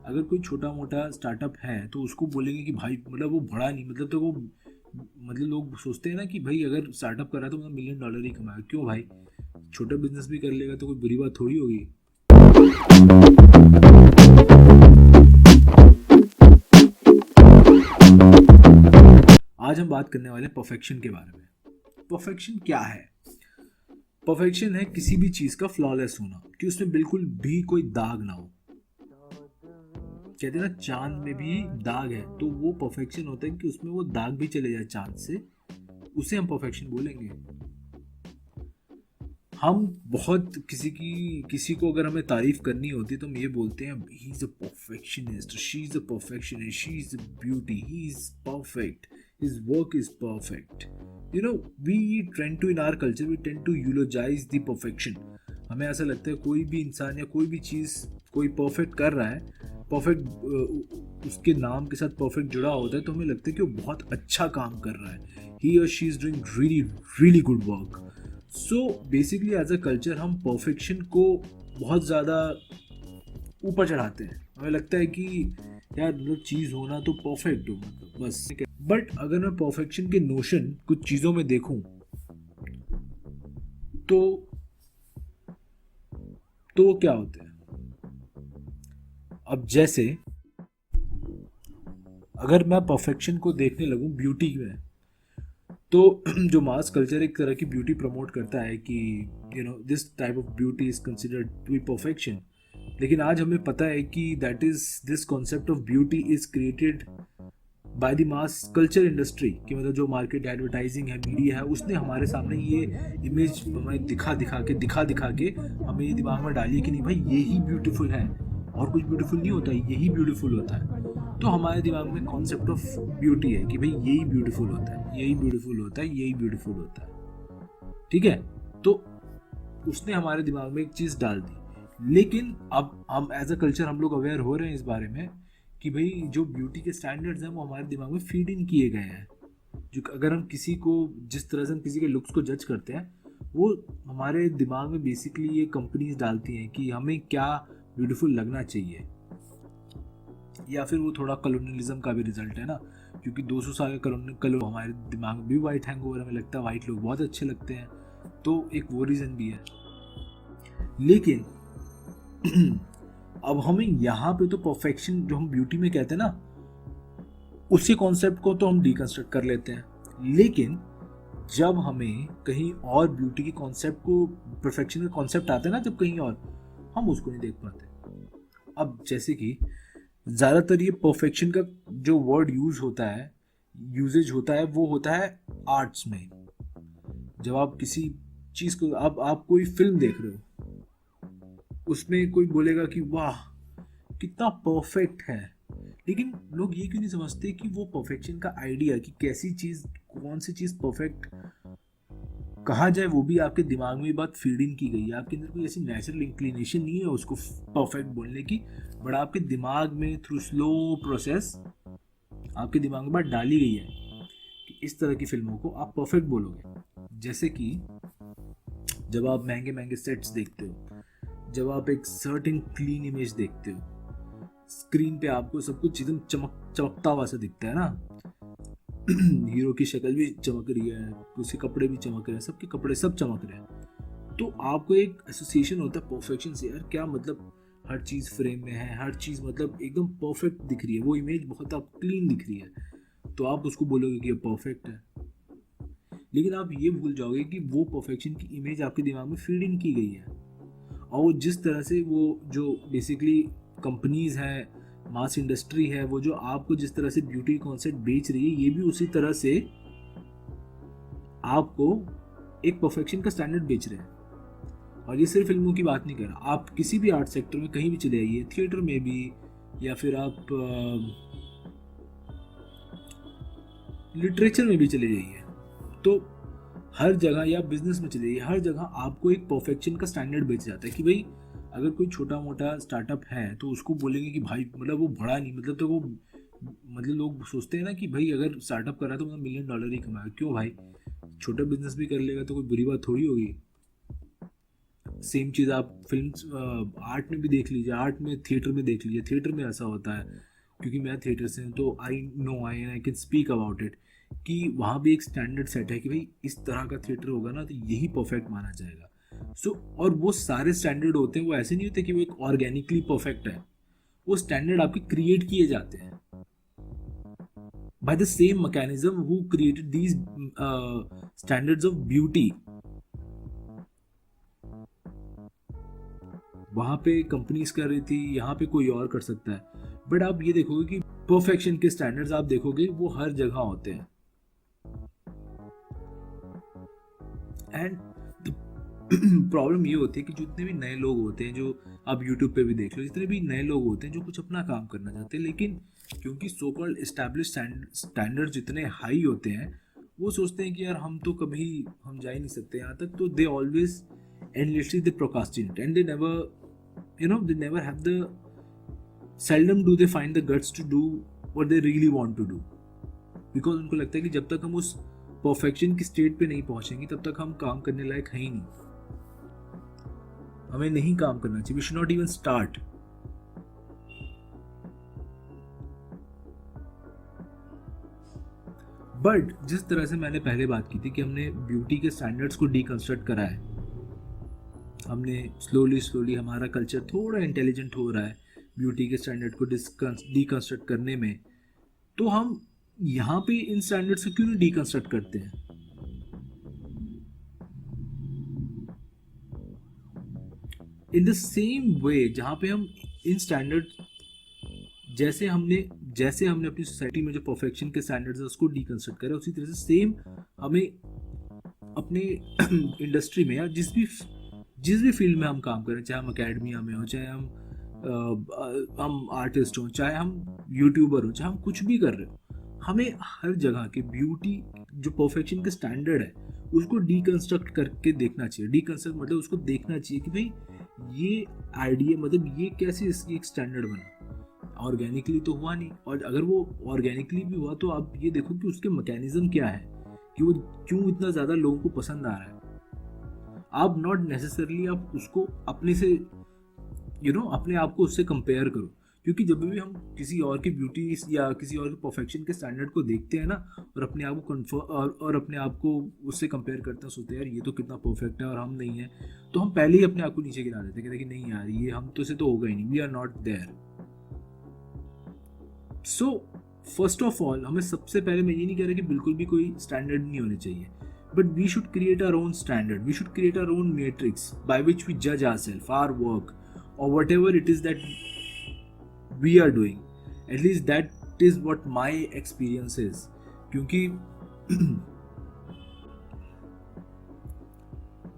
अगर कोई छोटा मोटा स्टार्टअप है तो उसको बोलेंगे कि भाई मतलब वो बड़ा नहीं, मतलब तो वो मतलब लोग सोचते हैं ना कि भाई अगर स्टार्टअप कर रहा है तो मतलब $1 मिलियन ही कमाएगा। क्यों भाई, छोटा बिजनेस भी कर लेगा तो कोई बुरी बात थोड़ी होगी। आज हम बात करने वाले हैं परफेक्शन के बारे में। परफेक्शन क्या है? परफेक्शन है किसी भी चीज का फ्लॉलेस होना, कि उसमें बिल्कुल भी कोई दाग ना हो। कहते हैं ना चांद में भी दाग है, तो वो परफेक्शन होता है कि उसमें वो दाग भी चले जाए चांद से, उसे हम परफेक्शन बोलेंगे। हम बहुत किसी को अगर हमें तारीफ करनी होती है तो हम ये बोलते हैं he is a perfectionist, she is a perfectionist, she is a beauty, he is perfect, his work is perfect. You know, we trend to in our culture we tend to eulogize the perfection. हमें ऐसा लगता है कोई भी इंसान या कोई भी चीज़ कोई परफेक्ट कर रहा है, परफेक्ट उसके नाम के साथ परफेक्ट जुड़ा होता है तो हमें लगता है कि वो बहुत अच्छा काम कर रहा है, ही और she is doing really really good work. So basically as a culture हम परफेक्शन को बहुत ज़्यादा ऊपर चढ़ाते हैं। हमें लगता है कि यार मतलब चीज़ होना तो परफेक्ट हो, मतलब बस। बट अगर मैं परफेक्शन के नोशन कुछ चीज़ों में देखूं तो वो क्या होते हैं? अब जैसे अगर मैं परफेक्शन को देखने लगूं ब्यूटी में, तो जो मास कल्चर एक तरह की ब्यूटी प्रमोट करता है कि this type of beauty is considered to be perfection. लेकिन आज हमें पता है कि that is this concept of beauty is created by the mass culture industry, कि मतलब जो मार्केट एडवर्टाइजिंग है, मीडिया है, उसने हमारे सामने ये इमेज हमें दिखा दिखा के हमें ये दिमाग में डाली कि नहीं भाई ये ही ब्यूटीफुल है, और कुछ ब्यूटीफुल नहीं होता, यही ब्यूटीफुल होता है। तो हमारे दिमाग में कॉन्सेप्ट ऑफ ब्यूटी है कि भाई यही ब्यूटीफुल होता है, यही ब्यूटीफुल होता है, यही ब्यूटीफुल होता है। ठीक है, तो उसने हमारे दिमाग में एक चीज़ डाल दी। लेकिन अब हम एज अ कल्चर हम लोग अवेयर हो रहे हैं इस बारे में कि भाई जो ब्यूटी के स्टैंडर्ड्स हैं वो हमारे दिमाग में फीड इन किए गए हैं। जो अगर हम किसी को, जिस तरह से हम किसी के लुक्स को जज करते हैं, वो हमारे दिमाग में बेसिकली ये कंपनीज डालती हैं कि हमें क्या ब्यूटीफुल लगना चाहिए। या फिर वो थोड़ा कॉलोनियलिज्म का भी रिजल्ट है ना, क्योंकि 200 साल का कलो हमारे दिमाग में भी वाइट हैंगओवर हमें लगता है वाइट लोग बहुत अच्छे लगते हैं, तो एक वो रीज़न भी है। लेकिन अब हमें यहाँ पे तो परफेक्शन जो हम ब्यूटी में कहते हैं ना, उसी कॉन्सेप्ट को तो हम डिकंस्ट्रक्ट कर लेते हैं। लेकिन जब हमें कहीं और ब्यूटी के कॉन्सेप्ट को, परफेक्शन का कॉन्सेप्ट आता है ना जब कहीं और, हम उसको नहीं देख पाते। अब जैसे कि ज़्यादातर ये परफेक्शन का जो वर्ड यूजेज होता है वो होता है आर्ट्स में। जब आप किसी चीज़ को, अब आप कोई फिल्म देख रहे हो, उसमें कोई बोलेगा कि वाह कितना परफेक्ट है। लेकिन लोग ये क्यों नहीं समझते कि वो परफेक्शन का आइडिया, कि कैसी चीज़, कौन सी चीज़ परफेक्ट कहा जाए, वो भी आपके दिमाग में बात फीड इन की गई है। आपके अंदर कोई ऐसी नेचुरल इंक्लिनेशन नहीं है उसको परफेक्ट बोलने की, बट आपके दिमाग में थ्रू स्लो प्रोसेस आपके दिमाग में बात डाली गई है कि इस तरह की फिल्मों को आप परफेक्ट बोलोगे। जैसे कि जब आप महंगे महंगे सेट्स देखते हो, जब आप एक सर्टेन क्लीन इमेज देखते हो, स्क्रीन पे आपको सब कुछ एकदम चमकता हुआ सा दिखता है ना। हीरो की शक्ल भी चमक रही है, उसके कपड़े भी चमक रहे हैं, सबके कपड़े सब चमक रहे हैं, तो आपको एक एसोसिएशन होता है परफेक्शन से। यार क्या मतलब, हर चीज़ फ्रेम में है, हर चीज़ मतलब एकदम परफेक्ट दिख रही है, वो इमेज बहुत आप क्लीन दिख रही है, तो आप उसको बोलोगे कि ये परफेक्ट है। लेकिन आप ये भूल जाओगे कि वो परफेक्शन की इमेज आपके दिमाग में फीड इन की गई है, और वो जिस तरह से वो जो बेसिकली कंपनीज हैं, मास इंडस्ट्री है, वो जो आपको जिस तरह से ब्यूटी कॉन्सेप्ट बेच रही है, ये भी उसी तरह से आपको एक परफेक्शन का स्टैंडर्ड बेच रहे हैं। और ये सिर्फ फिल्मों की बात नहीं कर रहा, आप किसी भी आर्ट सेक्टर में कहीं भी चले जाइए, थिएटर में भी, या फिर आप लिटरेचर में भी चले जाइए, तो हर जगह, या बिजनेस में चले जाइए, हर जगह आपको एक परफेक्शन का स्टैंडर्ड बेचा जाता है कि भाई अगर कोई छोटा मोटा स्टार्टअप है तो उसको बोलेंगे कि भाई मतलब वो बड़ा नहीं, मतलब तो वो मतलब लोग सोचते हैं ना कि भाई अगर स्टार्टअप कर रहा है तो मतलब $1 मिलियन ही कमाएगा। क्यों भाई, छोटा बिजनेस भी कर लेगा तो कोई बुरी बात थोड़ी होगी। सेम चीज़ आप फिल्म आर्ट में भी देख लीजिए, आर्ट में थिएटर में देख लीजिए, थिएटर में ऐसा होता है, क्योंकि मैं थिएटर से हूँ तो I can speak about it, कि वहाँ भी एक स्टैंडर्ड सेट है कि भाई इस तरह का थिएटर होगा ना तो यही परफेक्ट माना जाएगा। और वो सारे स्टैंडर्ड होते हैं, वो ऐसे नहीं होते कि वो एक ऑर्गेनिकली परफेक्ट है, वो स्टैंडर्ड आपके क्रिएट किए जाते हैं by the same mechanism who created these standards of beauty। वहां पे कंपनीज कर रही थी, यहाँ पे कोई और कर सकता है, बट आप ये देखोगे कि परफेक्शन के स्टैंडर्ड्स आप देखोगे वो हर जगह होते हैं। एंड प्रॉब्लम ये होती है कि जितने भी नए लोग होते हैं, जो आप यूट्यूब पे भी देख लो, जितने भी नए लोग होते हैं जो कुछ अपना काम करना चाहते हैं, लेकिन क्योंकि सो कॉल्ड एस्टैब्लिश स्टैंडर्ड जितने हाई होते हैं, वो सोचते हैं कि यार हम तो कभी हम जा ही नहीं सकते यहाँ तक, तो they always endlessly they procrastinate and they never, they never have the, seldom do they find the guts to do what they really want to do, because उनको लगता है कि जब तक हम उस परफेक्शन की स्टेट पे नहीं पहुंचेंगे तब तक हम काम करने लायक है ही नहीं, हमें नहीं काम करना चाहिए, we should not even start। But जिस तरह से मैंने पहले बात की थी कि हमने ब्यूटी के स्टैंडर्ड्स को डीकंस्ट्रक्ट करा है, हमने स्लोली हमारा कल्चर थोड़ा इंटेलिजेंट हो रहा है ब्यूटी के स्टैंडर्ड को डीकंस्ट्रक्ट करने में, तो हम यहाँ पे इन स्टैंडर्ड्स को क्यों नहीं डीकंस्ट्रक्ट करते हैं? इन द सेम वे जहाँ पे हम इन स्टैंडर्ड, जैसे हमने अपनी सोसाइटी में जो परफेक्शन के स्टैंडर्ड्स है उसको डीकंस्ट्रक्ट करा, उसी तरह से सेम हमें अपने इंडस्ट्री में या जिस भी फील्ड में हम काम करें, चाहे हम अकेडमिया में हो, चाहे हम आर्टिस्ट हो, चाहे हम यूट्यूबर हो, चाहे हम कुछ भी कर रहे हो, हमें हर जगह के ब्यूटी जो परफेक्शन के स्टैंडर्ड है उसको डीकंस्ट्रक्ट करके देखना चाहिए। डीकंस्ट्रक्ट मतलब उसको देखना चाहिए कि भाई ये आइडिया, मतलब ये कैसे इसकी एक स्टैंडर्ड बना, ऑर्गेनिकली तो हुआ नहीं, और अगर वो ऑर्गेनिकली भी हुआ तो आप ये देखो कि उसके मैकेनिज्म क्या है, कि वो क्यों इतना ज़्यादा लोगों को पसंद आ रहा है। आप नॉट नेसेसरली आप उसको अपने से अपने आप को उससे कंपेयर करो, क्योंकि जब भी हम किसी और की ब्यूटी या किसी और के परफेक्शन के स्टैंडर्ड को देखते हैं ना, और अपने आप को और अपने आप को उससे कंपेयर करते हैं, सोचते हैं यार ये तो कितना परफेक्ट है और हम नहीं है, तो हम पहले ही अपने आप को नीचे गिरा देते हैं, कहते हैं कि नहीं यार ये हम तो से तो होगा ही नहीं, we are not there. So first of all हमें सबसे पहले, मैं ये नहीं कह रहा कि बिल्कुल भी कोई स्टैंडर्ड नहीं होने चाहिए, but we should create our own standard, we should create our own matrix by which we judge ourselves, our work, or whatever it is that we are doing। At least that is what my experience is, क्योंकि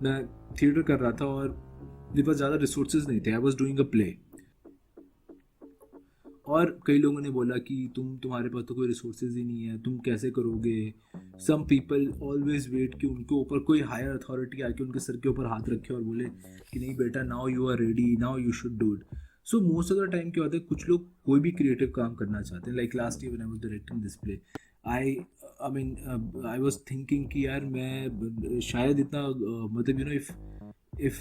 मैं theatre कर रहा था और मेरे पास ज़्यादा resources नहीं थे, I was doing a play, और कई लोगों ने बोला कि तुम्हारे पास तो कोई रिसोर्सेज ही नहीं है, तुम कैसे करोगे। सम पीपल ऑलवेज वेट कि उनके ऊपर कोई हायर अथॉरिटी आके उनके सर के ऊपर हाथ रखे और बोले कि नहीं बेटा, now you are ready, now you should do it. So most of the time क्या होता है, कुछ लोग कोई भी क्रिएटिव काम करना चाहते हैं, like last year when I was directing this play, I was thinking कि यार मैं शायद इतना मतलब if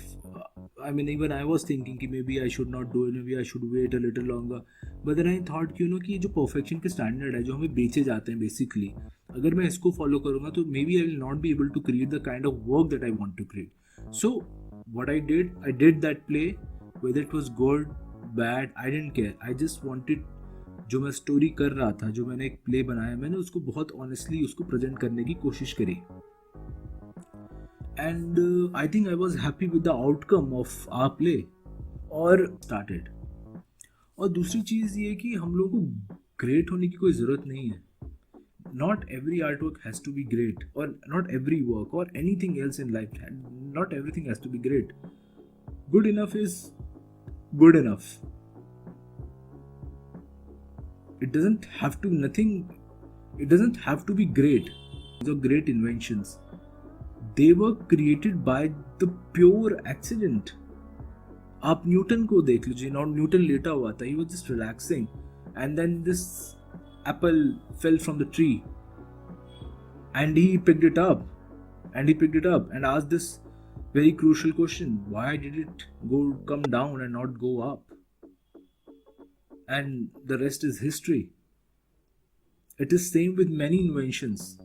even I was thinking कि maybe I should not do it, maybe I should wait a little longer, but then I thought कि कि जो perfection के standard है जो हमें बेचे जाते हैं basically, अगर मैं इसको follow करूँगा तो maybe I will not be able to create the kind of work that I want to create। So what I did that play, whether it was good, bad, I didn't care, I just wanted, जो मैं story कर रहा था, जो मैंने एक play बनाया, मैंने उसको बहुत ऑनेस्टली उसको प्रेजेंट करने की कोशिश करी, and I think I was happy with the outcome of our play और started। और दूसरी चीज़ ये कि हम लोगों को ग्रेट होने की कोई ज़रूरत नहीं है, not every artwork has to be great, or not every work or anything else in life, not everything has to be great, good enough is good enough, it doesn't have to be great। The great inventions, they were created by the pure accident। आप Newton को देख लीजिए, Newton लेटा हुआ था, he was just relaxing, and then this apple fell from the tree and he picked it up and asked this Very crucial question. Why did it come down and not go up? And the rest is history. It is same with many inventions.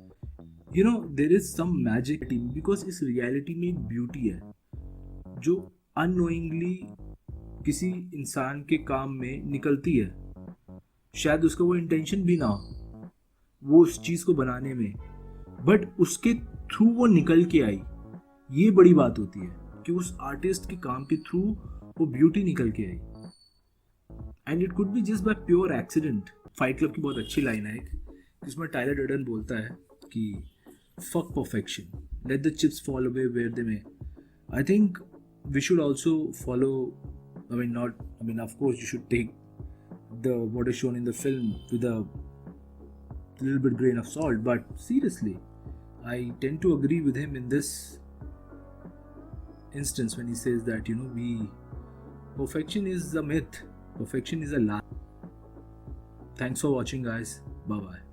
There is some magic team because इस reality में एक beauty है जो unknowingly किसी इंसान के काम में निकलती है. शायद उसका वो इंटेंशन भी ना हो वो उस चीज को बनाने में, बट उसके थ्रू वो निकल के आई. ये बड़ी बात होती है कि उस आर्टिस्ट के काम के थ्रू वो ब्यूटी निकल के आई. And it could be just by pure accident. Fight club की बहुत अच्छी लाइन है जिसमें टाइलर डर्डन बोलता है कि fuck perfection, let the chips fall away where they may. I think we should also follow, of course you should take what is shown in the film with a little bit grain of salt, but seriously I tend to agree with him in this instance when he says that perfection is a myth, perfection is a lie. Thanks for watching, guys. Bye bye.